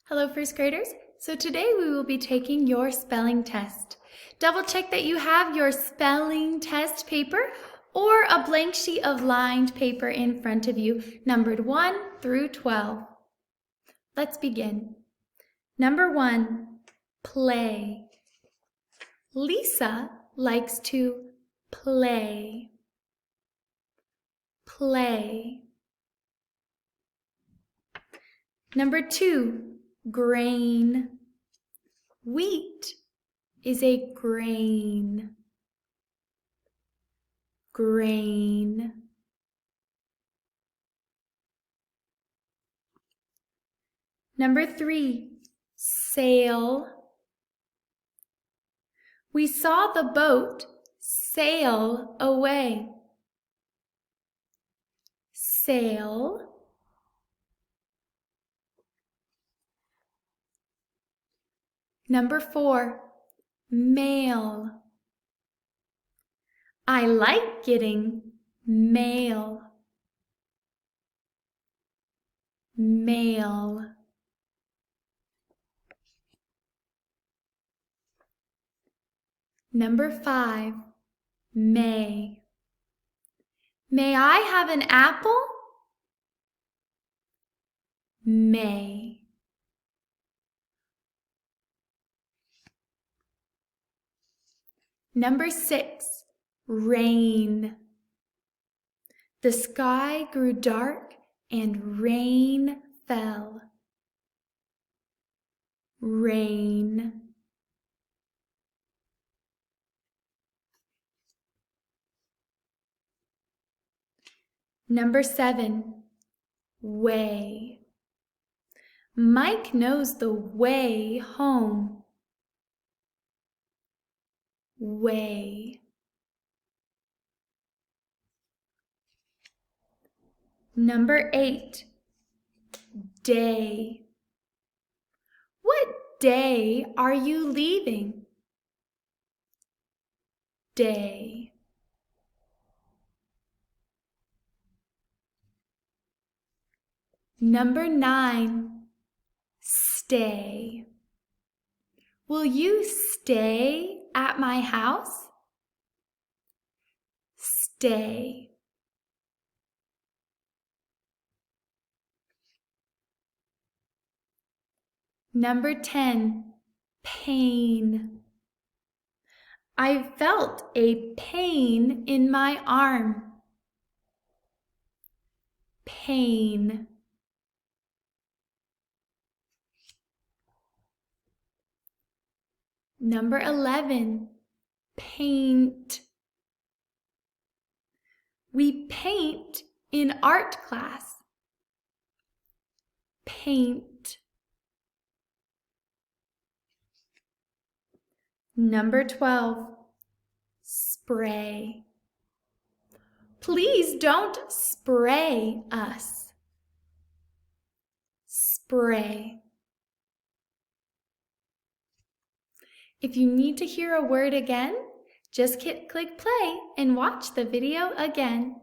Hello, first graders. So today we will be taking your spelling test. Double check that you have your spelling test paper or a blank sheet of lined paper in front of you, numbered 1 through 12. Let's begin. Number 1, play. Lisa likes to play. Play. Number 2, grain. Wheat is a grain. Grain. Number 3, sail. We saw the boat sail away. Sail. Number 4, mail. I like getting mail. Mail. Number 5, may. May I have an apple? May. Number 6, rain. The sky grew dark and rain fell. Rain. Number 7, way. Mike knows the way home. Way. Number 8, day. What day are you leaving? Day. Number 9, stay. Will you stay at my house? Stay. Number 10, pain. I felt a pain in my arm. Pain. Number 11, paint. We paint in art class. Paint. Number 12, spray. Please don't spray us. Spray. If you need to hear a word again, just click play and watch the video again.